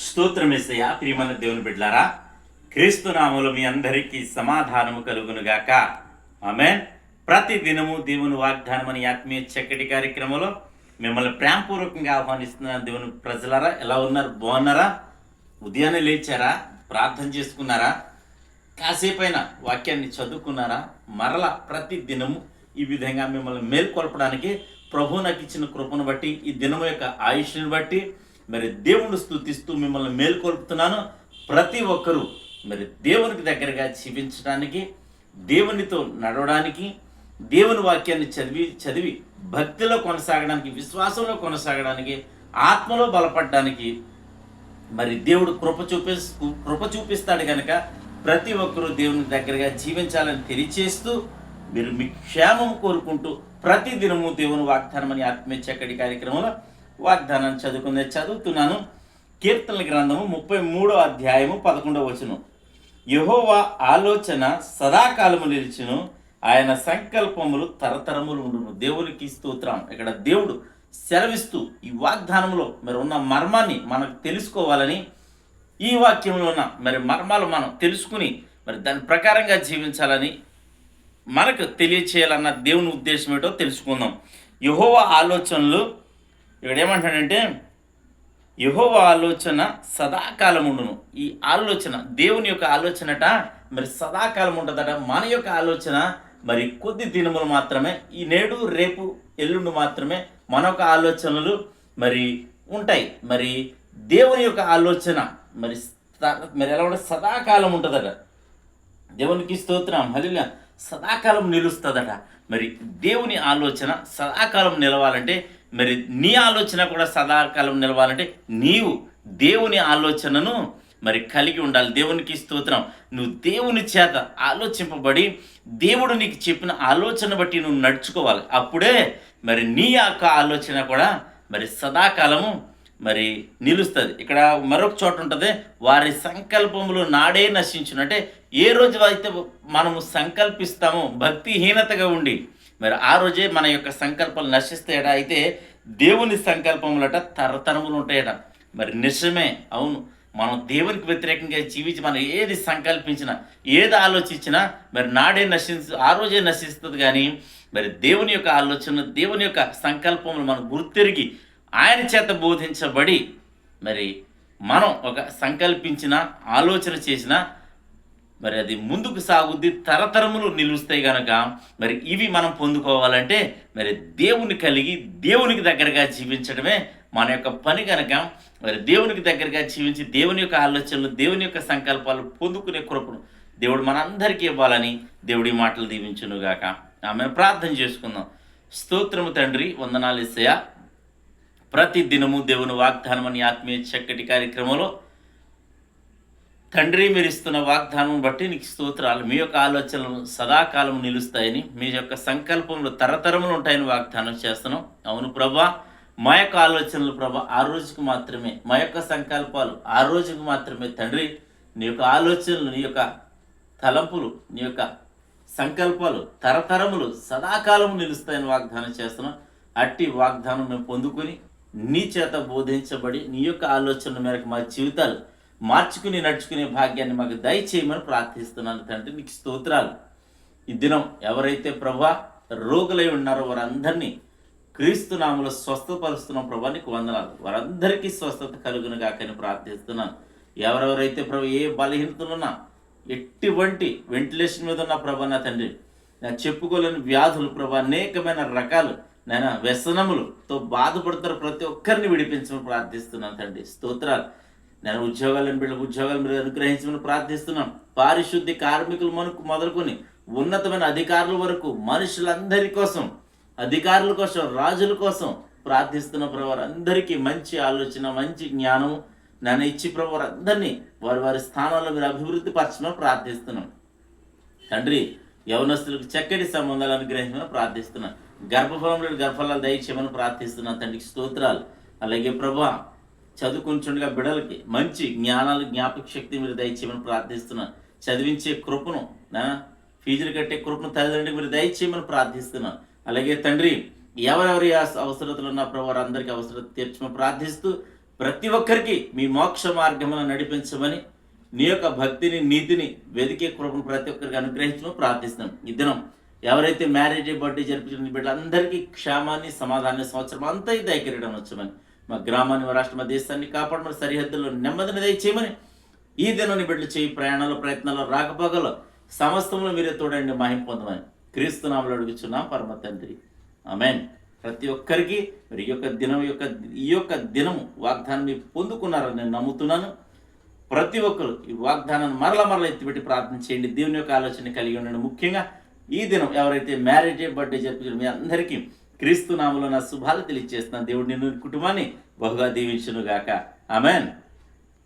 స్తోత్రమేసయ్య. ప్రియమైన దేవుని బిడ్డలారా, క్రీస్తు నామములో మీ అందరికీ సమాధానము కలుగునుగాక. ఆమేన్. ప్రతి దినము దేవుని వాగ్దానం అని ఆత్మీయ చక్కటి కార్యక్రమంలో మిమ్మల్ని ప్రేమపూర్వకంగా ఆహ్వానిస్తున్న దేవుని ప్రజలారా, ఎలా ఉన్నారు? బాగున్నారా? ఉదయాన్నే లేచారా? ప్రార్థన చేసుకున్నారా? కాసేపైనా వాక్యాన్ని చదువుకున్నారా? మరలా ప్రతి దినము ఈ విధంగా మిమ్మల్ని మేల్కొల్పడానికి ప్రభు నాకు ఇచ్చిన కృపను బట్టి, ఈ దినము యొక్క ఆయుష్ని బట్టి మరి దేవుని స్తుతిస్తూ మిమ్మల్ని మేల్కొల్పుతున్నాను. ప్రతి ఒక్కరూ మరి దేవునికి దగ్గరగా జీవించడానికి, దేవునితో నడవడానికి, దేవుని వాక్యాన్ని చదివి భక్తిలో కొనసాగడానికి, విశ్వాసంలో కొనసాగడానికి, ఆత్మలో బలపడడానికి మరి దేవుడు కృప చూపిస్తాడు కనుక ప్రతి ఒక్కరూ దేవుని దగ్గరగా జీవించాలని తెలియచేస్తూ మీరు మీ క్షేమం కోరుకుంటూ ప్రతి దినము దేవుని వాగ్దానం అని ఆత్మీయ చక్కటి కార్యక్రమంలో వాగ్దానాన్ని చదువుతున్నాను. కీర్తనల గ్రంథము 33వ అధ్యాయము 11వ వచనం. యెహోవా ఆలోచన సదాకాలము నిలిచును, ఆయన సంకల్పములు తరతరములు ఉండును. దేవునికి స్తోత్రం. ఇక్కడ దేవుడు సెలవిస్తూ ఈ వాగ్దానంలో మరి ఉన్న మర్మాన్ని మనకు తెలుసుకోవాలని, ఈ వాక్యంలో ఉన్న మరి మర్మాలు మనం తెలుసుకుని మరి దాని ప్రకారంగా జీవించాలని మనకు తెలియచేయాలన్న దేవుని ఉద్దేశం ఏంటో తెలుసుకుందాం. యెహోవా ఆలోచనలు ఇక్కడ ఏమంటాడంటే, యెహోవా ఆలోచన సదాకాలం ఉండును. ఈ ఆలోచన దేవుని యొక్క ఆలోచనట మరి సదాకాలం ఉంటుందట. మన యొక్క ఆలోచన మరి కొద్ది దినములు మాత్రమే, ఈ నేడు రేపు ఎల్లుండి మాత్రమే మన యొక్క ఆలోచనలు మరి ఉంటాయి. మరి దేవుని యొక్క ఆలోచన మరి ఎలా ఉంటే సదాకాలం ఉంటుందట. దేవునికి స్తోత్రం. హల్లెలూయా. సదాకాలం నిలుస్తుందట. మరి దేవుని ఆలోచన సదాకాలం నిలవాలంటే, మరి నీ ఆలోచన కూడా సదాకాలం నిలవాలంటే నీవు దేవుని ఆలోచనను మరి కలిగి ఉండాలి. దేవునికి స్తోత్రం. నువ్వు దేవుని చేత ఆలోచింపబడి దేవుడు నీకు చెప్పిన ఆలోచన బట్టి నువ్వు నడుచుకోవాలి. అప్పుడే మరి నీ యొక్క ఆలోచన కూడా మరి సదాకాలము మరి నిలుస్తుంది. ఇక్కడ మరొక చోట ఉంటుంది, వారి సంకల్పములు నాడే నశించును. అంటే ఏ రోజు అయితే మనము సంకల్పిస్తామో భక్తిహీనతగా ఉండి మరి ఆ రోజే మన యొక్క సంకల్పాలు నశిస్తాయట. అయితే దేవుని సంకల్పములట తరతరములు ఉంటాయట. మరి నిజమే, అవును. మనం దేవునికి వ్యతిరేకంగా జీవించి మనం ఏది సంకల్పించినా, ఏది ఆలోచించినా మరి నాడే ఆ రోజే నశిస్తుంది. కానీ మరి దేవుని యొక్క ఆలోచన, దేవుని యొక్క సంకల్పములు మనం గుర్తిరిగి ఆయన చేత బోధించబడి మరి మనం ఒక సంకల్పించిన ఆలోచన చేసిన మరి అది ముందుకు సాగుద్ది, తరతరములు నిలుస్తాయి కనుక మరి ఇవి మనం పొందుకోవాలంటే మరి దేవుని కలిగి దేవునికి దగ్గరగా జీవించడమే మన యొక్క పని కనుక మరి దేవునికి దగ్గరగా జీవించి దేవుని యొక్క ఆలోచనలు, దేవుని యొక్క సంకల్పాలు పొందుకునే కృపను దేవుడు మనందరికీ ఇవ్వాలని దేవుడి మాటలు దీవించునుగాక. ఆమె ప్రార్థన చేసుకుందాం. స్తోత్రము తండ్రి, వందనాలు యేసయ్యా. ప్రతి దినము దేవుని వాగ్దానం అని ఆత్మీయ చక్కటి కార్యక్రమంలో తండ్రి మీరు ఇస్తున్న వాగ్దానం బట్టి నీకు స్తోత్రాలు. మీ యొక్క ఆలోచనలు సదాకాలం నిలుస్తాయని, మీ యొక్క సంకల్పంలో తరతరములు ఉంటాయని వాగ్దానం చేస్తున్నాం. అవును ప్రభా, మా యొక్క ఆలోచనలు ప్రభా ఆ రోజుకు మాత్రమే, మా యొక్క సంకల్పాలు ఆ రోజుకు మాత్రమే. తండ్రి నీ యొక్క ఆలోచనలు, నీ యొక్క తలంపులు, నీ యొక్క సంకల్పాలు తరతరములు సదాకాలం నిలుస్తాయని వాగ్దానం చేస్తున్నాం. అట్టి వాగ్దానం మేము పొందుకొని నీ చేత బోధించబడి నీ యొక్క ఆలోచన మేరకు మా జీవితాలు మార్చుకుని నడుచుకునే భాగ్యాన్ని మాకు దయచేయమని ప్రార్థిస్తున్నాను తండ్రి. నీకు స్తోత్రాలు. ఈ దినం ఎవరైతే ప్రభా రోగులై ఉన్నారో వారందరినీ క్రీస్తు నామములో స్వస్థపరుస్తున్నాం ప్రభా, నీకు వందనాలు. వారందరికీ స్వస్థత కలుగును గాకని ప్రార్థిస్తున్నాను. ఎవరెవరైతే ప్రభు ఏ బలహీనతలున్నా, ఎటువంటి వెంటిలేషన్ మీద ఉన్న ప్రభా నా తండ్రి, నా చెప్పుకోలేని వ్యాధులు ప్రభా, అనేకమైన రకాలు నేను వ్యసనములతో బాధపడుతున్న ప్రతి ఒక్కరిని విడిపించమని ప్రార్థిస్తున్నాను తండ్రి. స్తోత్రాలు. నేను ఉద్యోగాలు మీరు అనుగ్రహించమని ప్రార్థిస్తున్నాం. పారిశుద్ధ్య కార్మికులు మొదలుకొని ఉన్నతమైన అధికారుల వరకు మనుషులందరి కోసం, అధికారుల కోసం, రాజుల కోసం ప్రార్థిస్తున్న ప్రభు అందరికీ మంచి ఆలోచన, మంచి జ్ఞానము నన్ను ఇచ్చి ప్రభు అందరినీ వారి వారి స్థానాల్లో మీరు అభివృద్ధి పరచమని ప్రార్థిస్తున్నాం తండ్రి. యవనస్తులకు చక్కటి సంబంధాలు అనుగ్రహించమని ప్రార్థిస్తున్నాను. గర్భఫలాలు దయచేయమని ప్రార్థిస్తున్నాను తండ్రికి స్తోత్రాలు. అలాగే ప్రభా చదువుకుంటుండగా బిడ్డలకి మంచి జ్ఞాపక శక్తి మీరు దయచేయమని ప్రార్థిస్తున్నాను. చదివించే కృపను, ఫీజులు కట్టే కృపను తల్లిదండ్రులకు మీరు దయచేయమని ప్రార్థిస్తున్నాను. అలాగే తండ్రి ఎవరెవరి అవసరతలు ఉన్న ప్రభు అందరికీ అవసరత తీర్చమని ప్రార్థిస్తూ ప్రతి ఒక్కరికి మీ మోక్ష మార్గమును నడిపించమని, నీ యొక్క భక్తిని, నీతిని, వెదికే కృపను ప్రతి ఒక్కరికి అనుగ్రహించమని ప్రార్థిస్తున్నాం. ఈ దినం ఎవరైతే మ్యారేజ్ బర్త్డే జరిపించిన బిడ్డలందరికీ క్షేమాన్ని, సమాధానాన్ని, సంవత్సరం అంతా దయకిరీడం వచ్చమని, మా గ్రామాన్ని, మా రాష్ట్ర, మా దేశాన్ని కాపాడమని, సరిహద్దుల్లో నెమ్మదిని దయచేయమని, ఈ దినాన్ని బిడ్డలు చేయి ప్రయాణాలు, ప్రయత్నాలు, రాకపోగలు సమస్తంలో మీరే తోడండి, మహిమ పొందమని క్రీస్తు నామములో అడుగుచున్నాం పరమ తండ్రి. ఆమేన్. ప్రతి ఒక్కరికి మరి ఈ యొక్క దినము వాగ్దానం మీరు పొందుకున్నారని నేను నమ్ముతున్నాను. ప్రతి ఒక్కరు ఈ వాగ్దానాన్ని మరల ఎత్తిపెట్టి ప్రార్థన చేయండి. దేవుని యొక్క ఆలోచన కలిగి ఉండండి. ముఖ్యంగా ఈ దినం ఎవరైతే మ్యారేజ్ బర్త్డే జరిపించారో మీ అందరికీ క్రీస్తు నామములో నా శుభాలు తెలియజేస్తున్నాను. దేవుడు నిన్ను, కుటుంబాన్ని బహుగా దీవించును గాక. ఆమేన్.